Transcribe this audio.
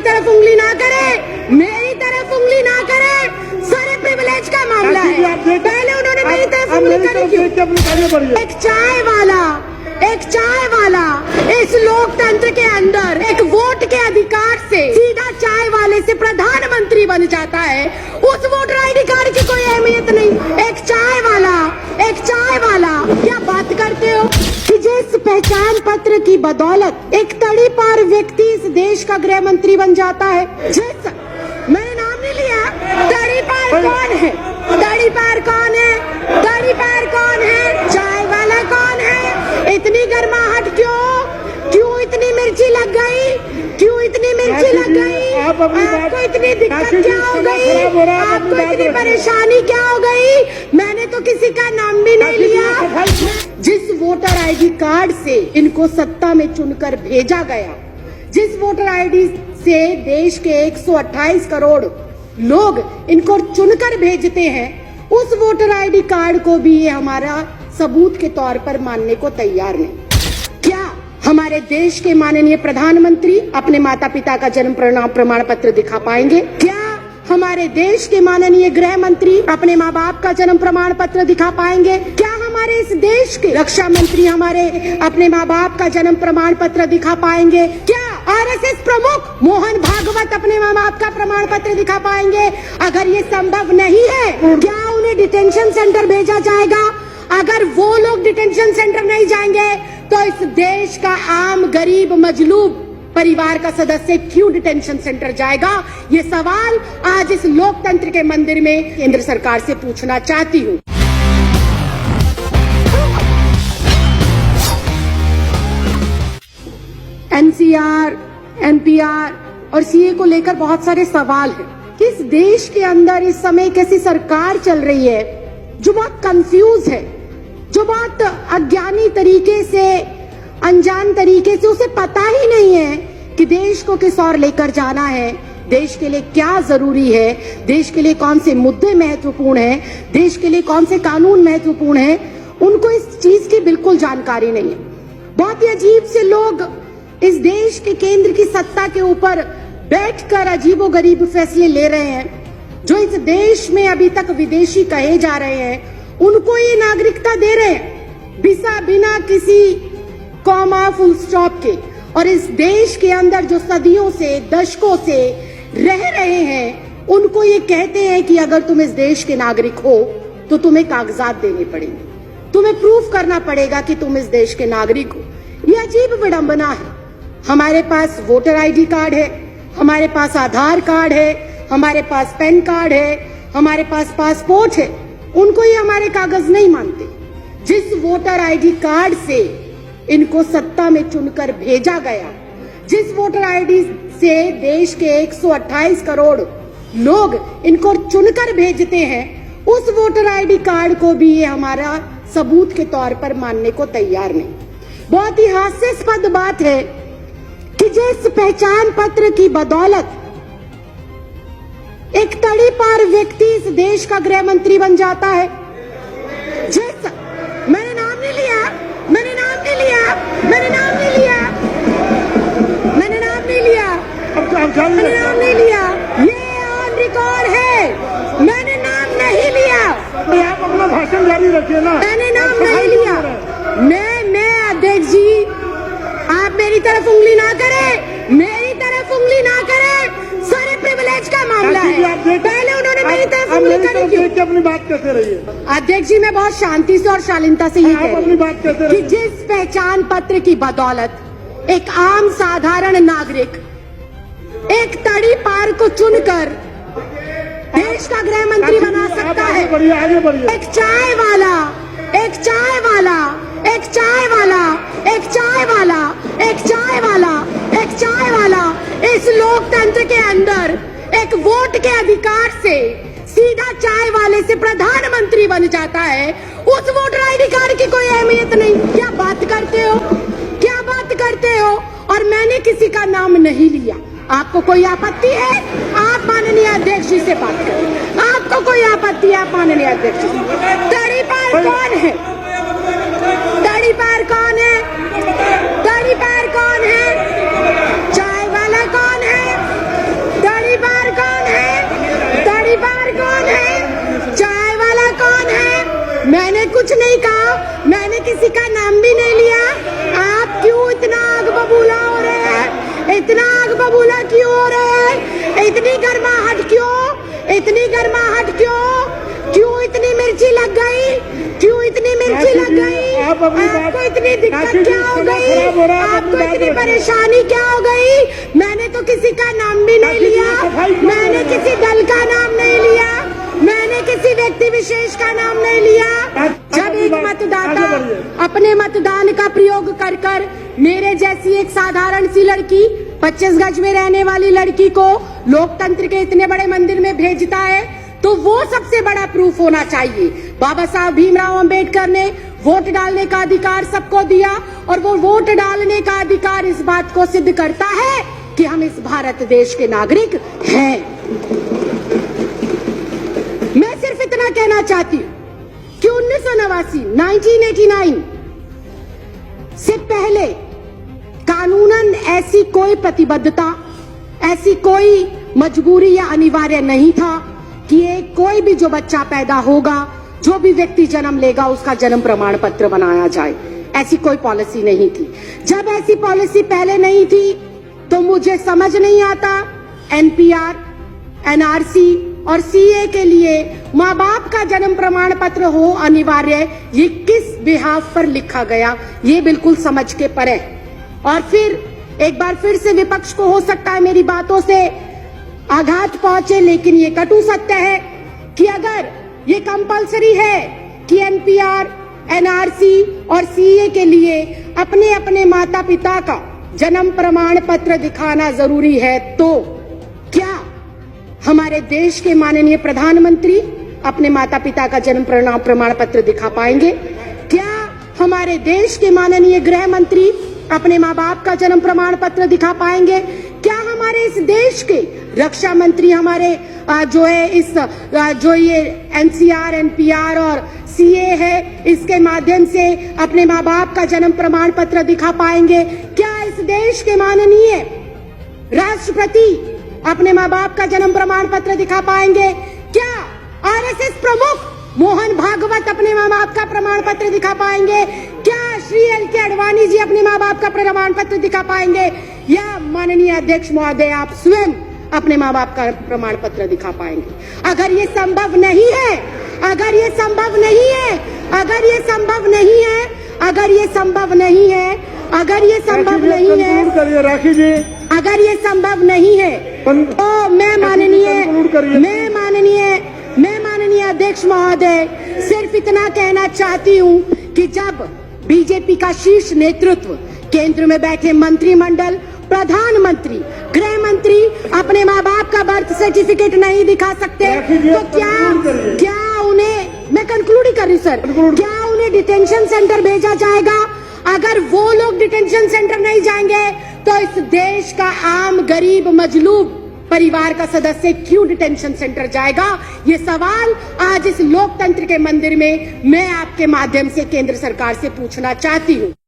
तरफ उंगली ना करे, मेरी तरफ उंगली ना करे। सारे प्रिविलेज का मामला है, पहले उन्होंने मेरी तरफ उंगली करी क्यों? एक चाय वाला इस लोकतंत्र के अंदर एक वोट के अधिकार से सीधा चाय वाले से प्रधानमंत्री बन जाता है, उस वोटर आईडी कार्ड की कोई अहमियत नहीं। एक चाय वाला क्या बात करते हो कि जिस पहचान पत्र की बदौलत एक तड़ी पार व्यक्ति इस देश का गृह मंत्री बन जाता है। जिस मैंने नाम नहीं लिया, तड़ी पार कौन है? तड़ी पार कौन है? तड़ी पार कौन है? चाय वाला कौन है? इतनी गर्माहट क्यों? क्यों इतनी मिर्ची लग गई? क्यों इतनी मिर्ची लग गई? आपको इतनी दिक्कत क्या हो गई? आपको इतनी परेशानी क्या हो गई? मैंने तो किसी का नाम भी नहीं लिया। जिस वोटर आईडी कार्ड से इनको सत्ता में चुनकर भेजा गया, जिस वोटर आईडी से देश के 128 करोड़ लोग इनको चुनकर भेजते हैं, उस वोटर आईडी कार्ड को भी ये हमारा सबूत के तौर पर मानने को तैयार नहीं। क्या हमारे देश के माननीय प्रधानमंत्री अपने माता पिता का जन्म प्रमाण पत्र दिखा पाएंगे? क्या हमारे देश के माननीय गृह मंत्री अपने माँ बाप का जन्म प्रमाण पत्र दिखा पाएंगे? क्या हमारे इस देश के रक्षा मंत्री हमारे अपने माँ बाप का जन्म प्रमाण पत्र दिखा पाएंगे? क्या आरएसएस प्रमुख मोहन भागवत अपने माँ बाप का प्रमाण पत्र दिखा पाएंगे? अगर ये संभव नहीं है, क्या उन्हें डिटेंशन सेंटर भेजा जाएगा? अगर वो लोग डिटेंशन सेंटर नहीं जाएंगे तो इस देश का आम गरीब मजलूब परिवार का सदस्य क्यों डिटेंशन सेंटर जाएगा? ये सवाल आज इस लोकतंत्र के मंदिर में केंद्र सरकार से पूछना चाहती हूँ। एनसीआर, एनपीआर और सीए को लेकर बहुत सारे सवाल हैं कि इस देश के अंदर इस समय एक ऐसी सरकार चल रही है जो बहुत कंफ्यूज है, जो बहुत अज्ञानी तरीके से, अनजान तरीके से, उसे पता ही नहीं है कि देश को किस ओर लेकर जाना है, देश के लिए क्या जरूरी है, देश के लिए कौन से मुद्दे महत्वपूर्ण हैं, देश के लिए कौन से कानून महत्वपूर्ण हैं। उनको इस चीज की बिल्कुल जानकारी नहीं है। बहुत ही अजीब से लोग इस देश के केंद्र की सत्ता के ऊपर बैठकर अजीबोगरीब फैसले ले रहे हैं। जो इस देश में अभी तक विदेशी कहे जा रहे हैं, उनको ये नागरिकता दे रहे हैं बिना किसी कॉमा फुल स्टॉप के। और इस देश के अंदर जो सदियों से, दशकों से रह रहे हैं, उनको ये कहते हैं कि अगर तुम इस देश के नागरिक हो तो तुम्हें कागजात देने पड़ेंगे, तुम्हें प्रूफ करना पड़ेगा कि तुम इस देश के नागरिक हो। ये अजीब विडंबना है। हमारे पास वोटर आईडी कार्ड है, हमारे पास आधार कार्ड है, हमारे पास पैन कार्ड है, हमारे पास पासपोर्ट है, उनको ये हमारे कागज नहीं मानते। जिस वोटर आईडी कार्ड से इनको सत्ता में चुनकर भेजा गया, जिस वोटर आईडी से देश के 128 करोड़ लोग इनको चुनकर भेजते हैं, उस वोटर आईडी कार्ड को भी ये हमारा सबूत के तौर पर मानने को तैयार नहीं। बहुत ही हास्यास्पद बात है कि जिस पहचान पत्र की बदौलत एक तड़ी पार व्यक्ति इस देश का गृह मंत्री बन जाता है। जिस मैंने नाम नहीं लिया, मैंने नाम नहीं लिया, मैंने नाम नहीं लिया, मैंने नाम नहीं लिया, मैंने नाम नहीं लिया, ये ऑन रिकॉर्ड है, मैंने नाम नहीं लिया। आप अपना भाषण जारी रखिए ना। मैंने नाम नहीं लिया। मैं अध्यक्ष जी, आप मेरी तरफ उंगली ना करें, मेरी तरफ उंगली ना करें। सारे प्रिविलेज का मामला है, पहले उन्होंने मेरी तरफ उंगली करी क्यों? अपनी बात कहते रहिए। अध्यक्ष जी, मैं बहुत शांति से और शालीनता से ये कह अपनी बात कहते रही कि जिस पहचान पत्र की बदौलत एक आम साधारण नागरिक एक तड़ी पार को चुनकर देश का गृह मंत्री बना सकता है। आगे बढ़िए। एक चाय वाला, एक चाय वाला, एक चाय वाला, एक चाय वाला, एक चाय वाला, एक चाय वाला इस लोकतंत्र के अंदर एक वोट के अधिकार से सीधा चाय वाले से प्रधानमंत्री बन जाता है, उस वोटर आईडी कार्ड की कोई अहमियत नहीं। क्या बात करते हो? क्या बात करते हो? और मैंने किसी का नाम नहीं लिया। आपको कोई आपत्ति है? आप माननीय अध्यक्ष जी से बात करें। आपको कोई आपत्ति है? आप माननीय अध्यक्ष जी। तड़ी पार कौन है? तड़ी पार कौन है? तड़ी पार कौन है? चाय वाला कौन है? मैंने कुछ नहीं कहा, मैंने किसी का नाम भी नहीं लिया। आप क्यों इतना आग बबूला हो रहे हैं? इतना आग बबूला क्यों हो रहे हैं? इतनी गर्माहट क्यों? इतनी गर्माहट क्यों? क्यों इतनी मिर्ची लग गई? क्यों इतनी मिर्ची लग गई? आपको इतनी दिक्कत क्या हो गई? आपको इतनी परेशानी क्या हो गई? मैंने तो किसी का नाम भी नहीं लिया, मैंने किसी दल का नाम नहीं लिया, मैंने किसी व्यक्ति विशेष का नाम नहीं लिया। जब एक मतदाता अपने मतदान का प्रयोग कर कर मेरे जैसी एक साधारण सी लड़की, 25 गज में रहने वाली लड़की को लोकतंत्र के इतने बड़े मंदिर में भेजता है, तो वो सबसे बड़ा प्रूफ होना चाहिए। बाबा साहब भीमराव अंबेडकर ने वोट डालने का अधिकार सबको दिया, और वो वोट डालने का अधिकार इस बात को सिद्ध करता है कि हम इस भारत देश के नागरिक हैं। मैं सिर्फ इतना कहना चाहती हूँ कि 1989 से पहले कानूनन ऐसी कोई प्रतिबद्धता, ऐसी कोई मजबूरी या अनिवार्य नहीं था कि एक कोई भी जो बच्चा पैदा होगा, जो भी व्यक्ति जन्म लेगा, उसका जन्म प्रमाण पत्र बनाया जाए। ऐसी कोई पॉलिसी नहीं थी। जब ऐसी पॉलिसी पहले नहीं थी तो मुझे समझ नहीं आता एनपीआर, एनआरसी और सीए के लिए माँ बाप का जन्म प्रमाण पत्र हो अनिवार्य, ये किस बिहाफ पर लिखा गया, ये बिल्कुल समझ के परे। और फिर एक बार फिर से विपक्ष को हो सकता है मेरी बातों से आघात पहुंचे, लेकिन ये कटु सत्य है कि अगर ये कंपलसरी है कि एनपीआर, एनआरसी और सीए के लिए अपने अपने माता पिता का जन्म प्रमाण पत्र दिखाना जरूरी है, तो क्या हमारे देश के माननीय प्रधानमंत्री अपने माता पिता का जन्म प्रमाण पत्र दिखा पाएंगे? क्या हमारे देश के माननीय गृह मंत्री अपने माँ बाप का जन्म प्रमाण पत्र दिखा पाएंगे? क्या हमारे इस देश के रक्षा मंत्री हमारे जो ये एनसीआर, एनपीआर और सीए है, इसके माध्यम से अपने माँ बाप का जन्म प्रमाण पत्र दिखा पाएंगे? क्या इस देश के माननीय राष्ट्रपति अपने माँ बाप का जन्म प्रमाण पत्र दिखा पाएंगे? क्या आरएसएस प्रमुख मोहन भागवत अपने माँ बाप का प्रमाण पत्र दिखा पाएंगे? क्या श्री एल.के. आडवाणी जी अपने माँ बाप का प्रमाण पत्र दिखा पाएंगे? या माननीय अध्यक्ष महोदय आप स्वयं अपने माँ बाप का प्रमाण पत्र दिखा पाएंगे? अगर ये संभव नहीं है, अगर ये संभव नहीं है, अगर ये संभव नहीं है, अगर ये संभव नहीं है, अगर ये संभव नहीं है, राखी जी, अगर ये संभव नहीं है, तो मैं माननीय अध्यक्ष महोदय सिर्फ इतना कहना चाहती हूँ कि जब बीजेपी का शीर्ष नेतृत्व, केंद्र में बैठे मंत्रिमंडल, प्रधानमंत्री, गृह मंत्री अपने माँ बाप का बर्थ सर्टिफिकेट नहीं दिखा सकते, तो क्या उन्हें, मैं कंक्लूड ही कर रही सर, क्या उन्हें डिटेंशन सेंटर भेजा जाएगा? अगर वो लोग डिटेंशन सेंटर नहीं जाएंगे तो इस देश का आम गरीब मजलूब परिवार का सदस्य क्यों डिटेंशन सेंटर जाएगा? ये सवाल आज इस लोकतंत्र के मंदिर में मैं आपके माध्यम से केंद्र सरकार से पूछना चाहती हूँ।